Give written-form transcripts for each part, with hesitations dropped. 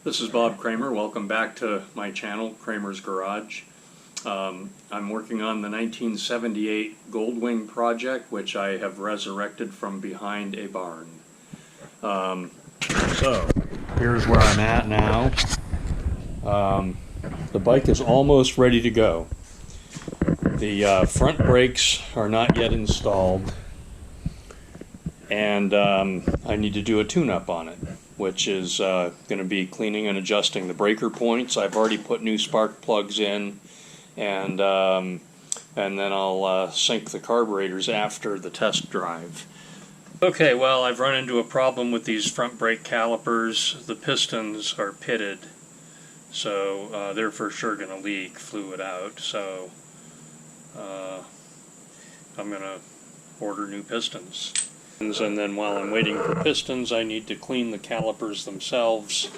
This is Bob Kramer. Welcome back to my channel, Kramer's Garage. I'm working on the 1978 Goldwing project, which I have resurrected from behind a barn. So, here's where I'm at now. The bike is almost ready to go. The front brakes are not yet installed, and I need to do a tune-up on it, which is going to be cleaning and adjusting the breaker points. I've already put new spark plugs in, and then I'll sync the carburetors after the test drive. Okay, well, I've run into a problem with these front brake calipers. The pistons are pitted, so they're for sure going to leak fluid out. So I'm going to order new pistons. And then while I'm waiting for pistons, I need to clean the calipers themselves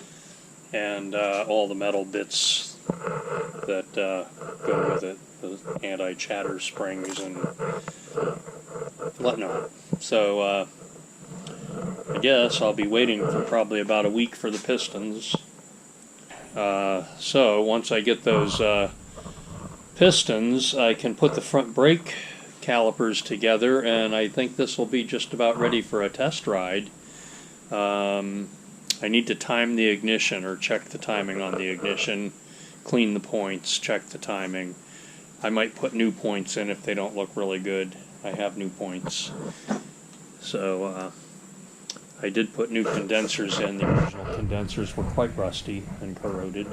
and all the metal bits that go with it, the anti-chatter springs and whatnot. So I guess I'll be waiting for probably about a week for the pistons. So once I get those pistons, I can put the front brake calipers together, and I think this will be just about ready for a test ride. I need to time the ignition, or check the timing on the ignition, clean the points, check the timing. I might put new points in if they don't look really good. I have new points. So I did put new condensers in. The original condensers were quite rusty and corroded.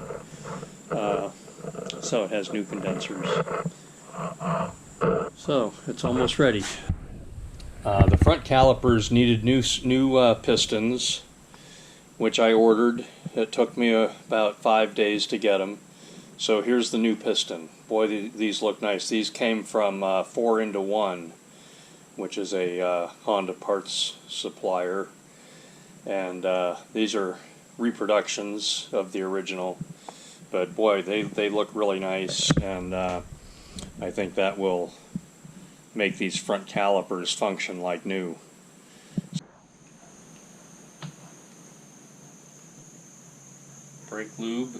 So it has new condensers. So it's almost ready. The front calipers needed new pistons, which I ordered. It took me about 5 days to get them. So here's the new piston. Boy, these look nice. These came from 4-into-1, which is a Honda parts supplier. And these are reproductions of the original. But boy, they look really nice, and I think that will make these front calipers function like new. Brake lube.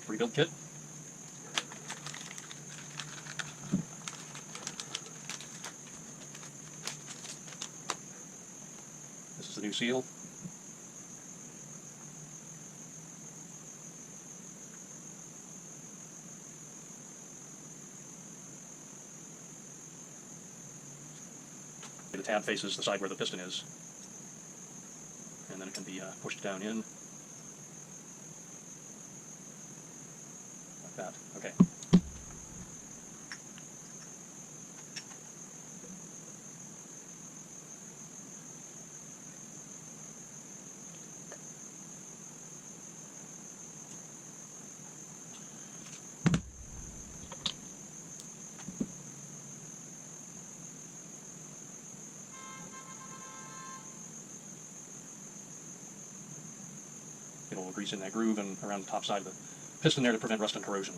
Rebuild kit. This is the new seal. The tab faces the side where the piston is, and then it can be pushed down in like that. Okay. It'll grease in that groove and around the top side of the piston there to prevent rust and corrosion.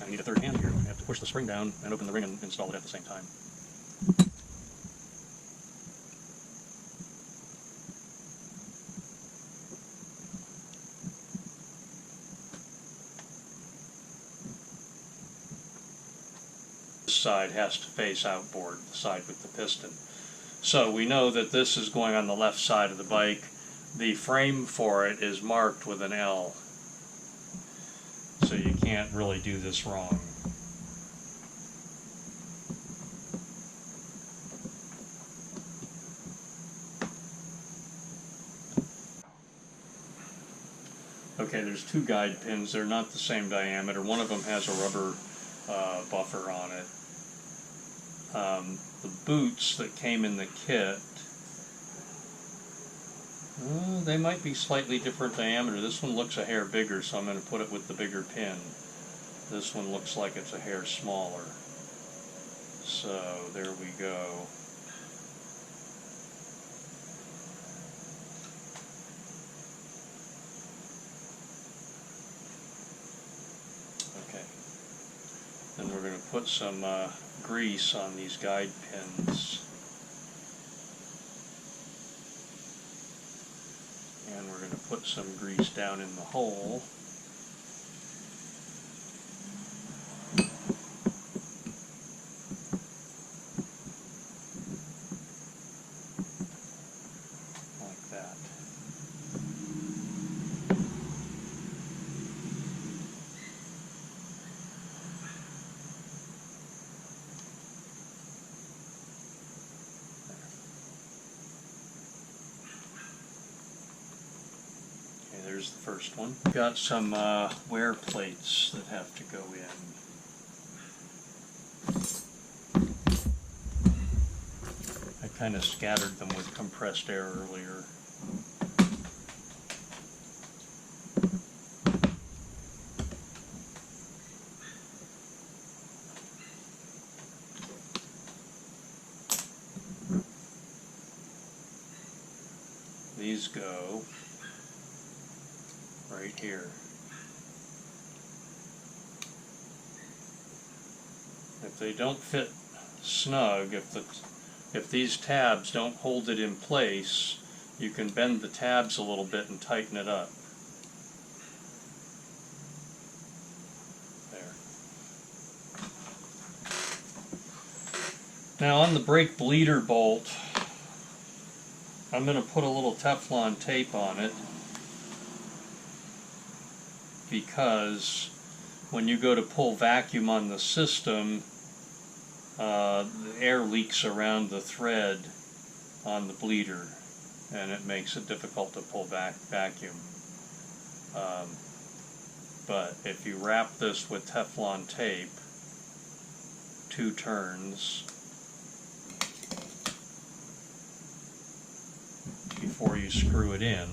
I need a third hand here. I have to push the spring down and open the ring and install it at the same time. This side has to face outboard, the side with the piston. So we know that this is going on the left side of the bike. The frame for it is marked with an L. So you can't really do this wrong. Okay, there's two guide pins. They're not the same diameter. One of them has a rubber buffer on it. The boots that came in the kit, they might be slightly different diameter. This one looks a hair bigger, so I'm going to put it with the bigger pin. This one looks like it's a hair smaller. So there we go. Okay. Then we're going to put some grease on these guide pins. And we're going to put some grease down in the hole. Like that. There's the first one. Got some wear plates that have to go in. I kind of scattered them with compressed air earlier. These go right here. If they don't fit snug, if these tabs don't hold it in place, you can bend the tabs a little bit and tighten it up. There. Now on the brake bleeder bolt, I'm going to put a little Teflon tape on it, because when you go to pull vacuum on the system, the air leaks around the thread on the bleeder, and it makes it difficult to pull vacuum. But if you wrap this with Teflon tape, 2 turns before you screw it in,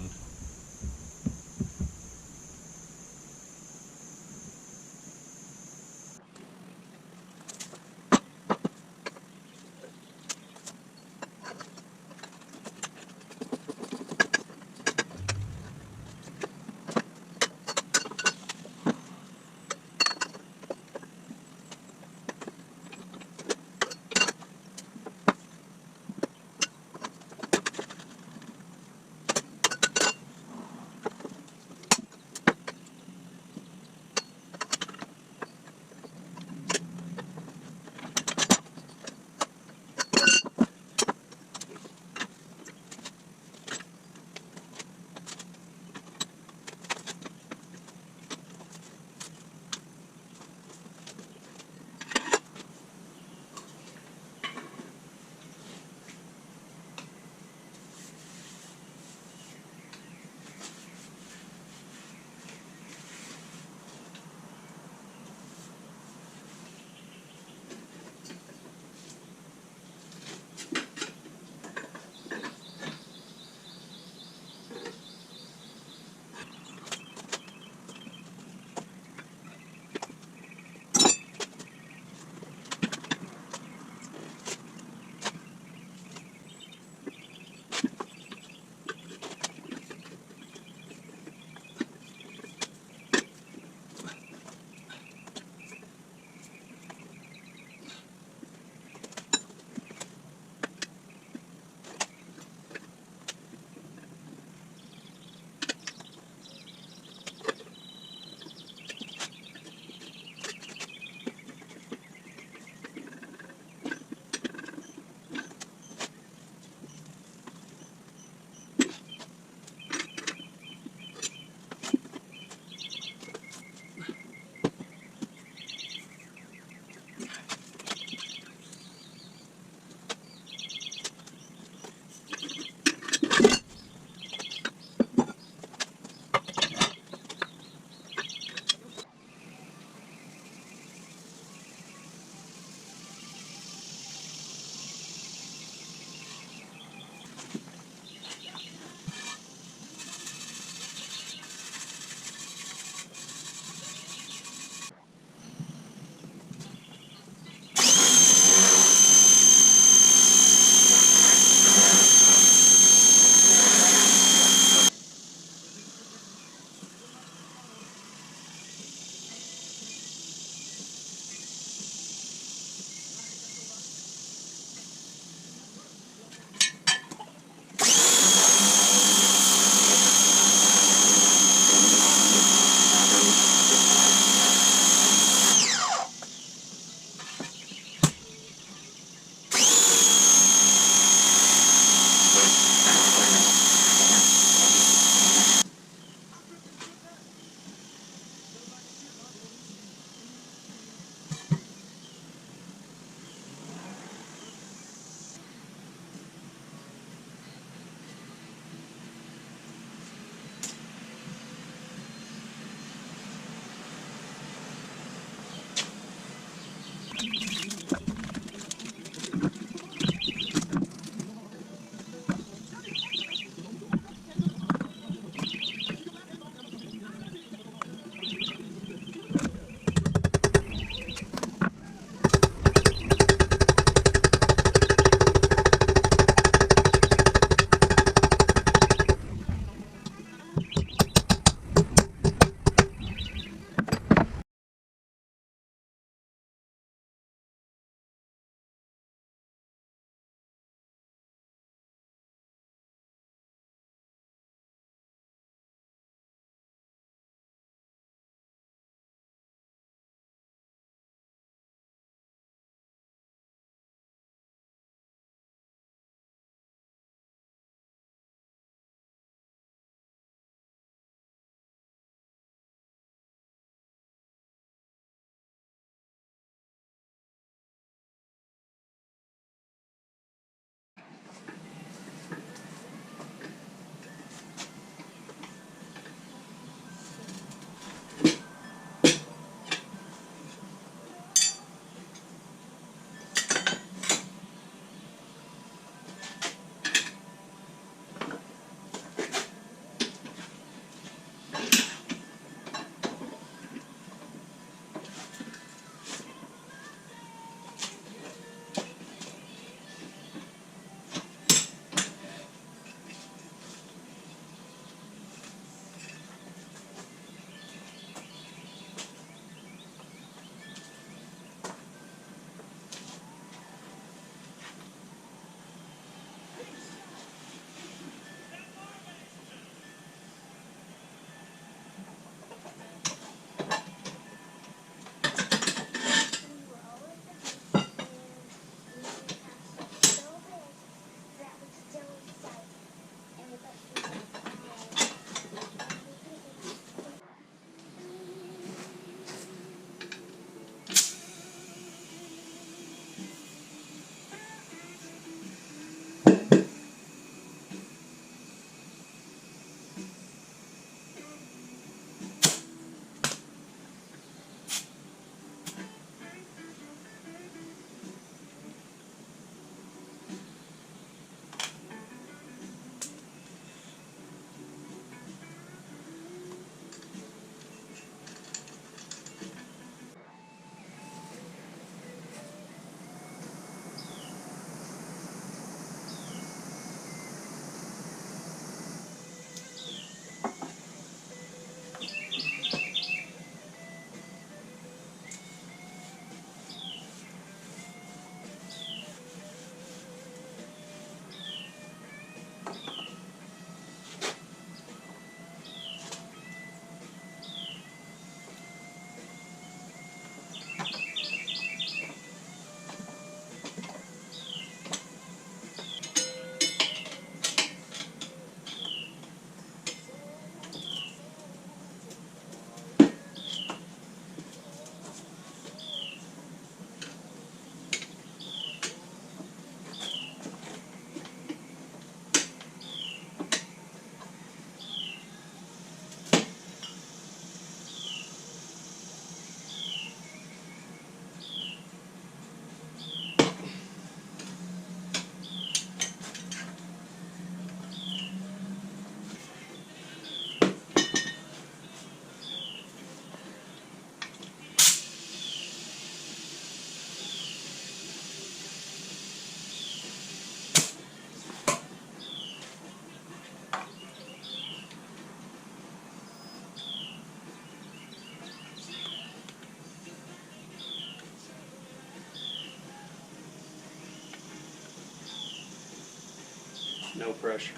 No pressure.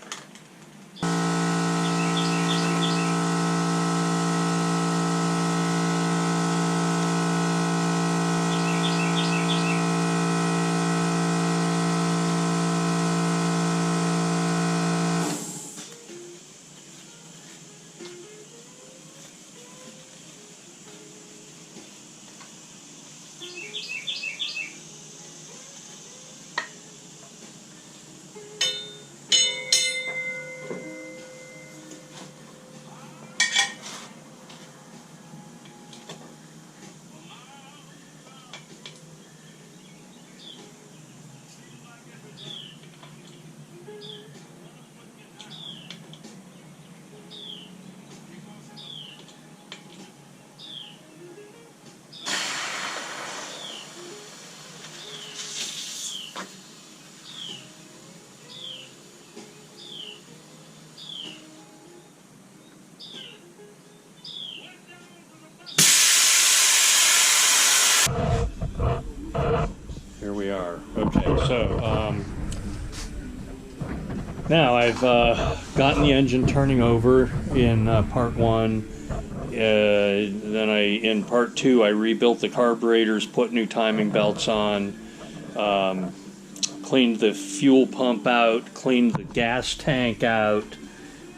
Here we are. Okay, so now I've gotten the engine turning over in part one. Then in part two, I rebuilt the carburetors, put new timing belts on, cleaned the fuel pump out, cleaned the gas tank out,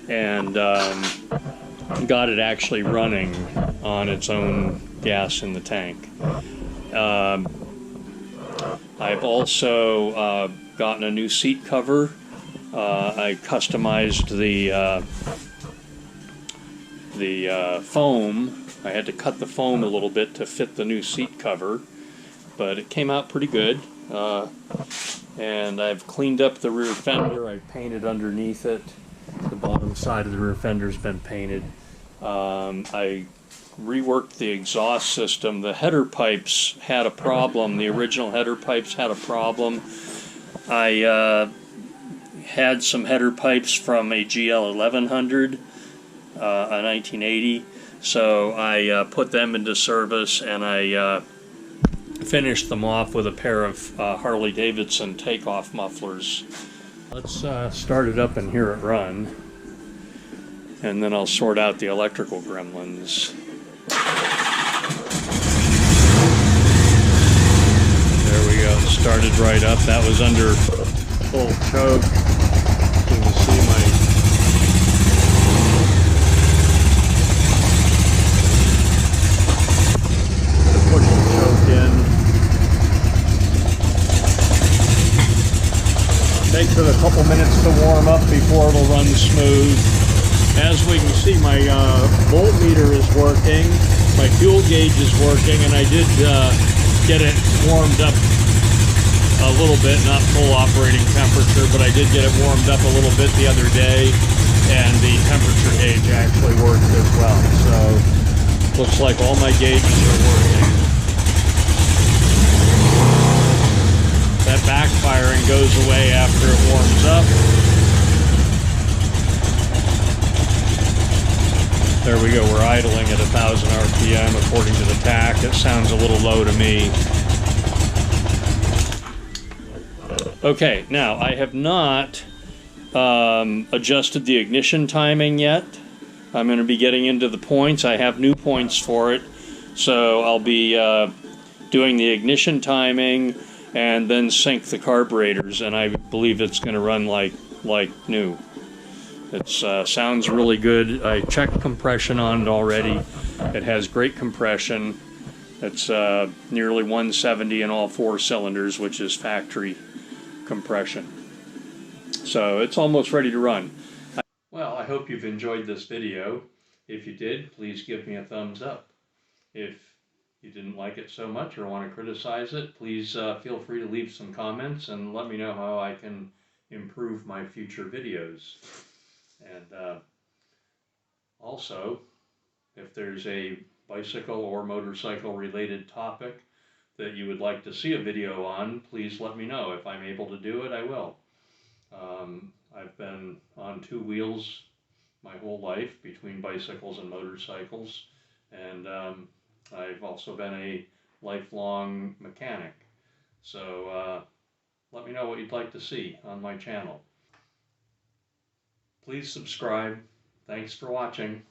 and got it actually running on its own gas in the tank. I've also gotten a new seat cover. I customized the foam. I had to cut the foam a little bit to fit the new seat cover, but it came out pretty good. And I've cleaned up the rear fender. I painted underneath it. The bottom side of the rear fender's been painted. I reworked the exhaust system. The header pipes had a problem. The original header pipes had a problem. I had some header pipes from a GL 1100, a 1980, so I put them into service, and I finished them off with a pair of Harley-Davidson takeoff mufflers. Let's start it up and hear it run, and then I'll sort out the electrical gremlins. There we go, started right up. That was under full choke. You can see my push the choke in. Takes it a couple minutes to warm up before it'll run smooth. As we can see, my voltmeter is working, my fuel gauge is working, and I did get it warmed up a little bit, not full operating temperature, but I did get it warmed up a little bit the other day, and the temperature gauge actually worked as well. So, looks like all my gauges are working. That backfiring goes away after it warms up. There we go, we're idling at 1,000 RPM according to the tach. It sounds a little low to me. Okay, now I have not adjusted the ignition timing yet. I'm going to be getting into the points. I have new points for it. So I'll be doing the ignition timing and then sync the carburetors, and I believe it's going to run like new. It sounds really good. I checked compression on it already. It has great compression. It's nearly 170 in all four cylinders, which is factory compression. So it's almost ready to run. Well, I hope you've enjoyed this video. If you did, please give me a thumbs up. If you didn't like it so much or want to criticize it, please feel free to leave some comments and let me know how I can improve my future videos. And also, if there's a bicycle or motorcycle related topic that you would like to see a video on, please let me know. If I'm able to do it, I will. I've been on two wheels my whole life, between bicycles and motorcycles, and I've also been a lifelong mechanic. So let me know what you'd like to see on my channel. Please subscribe. Thanks for watching.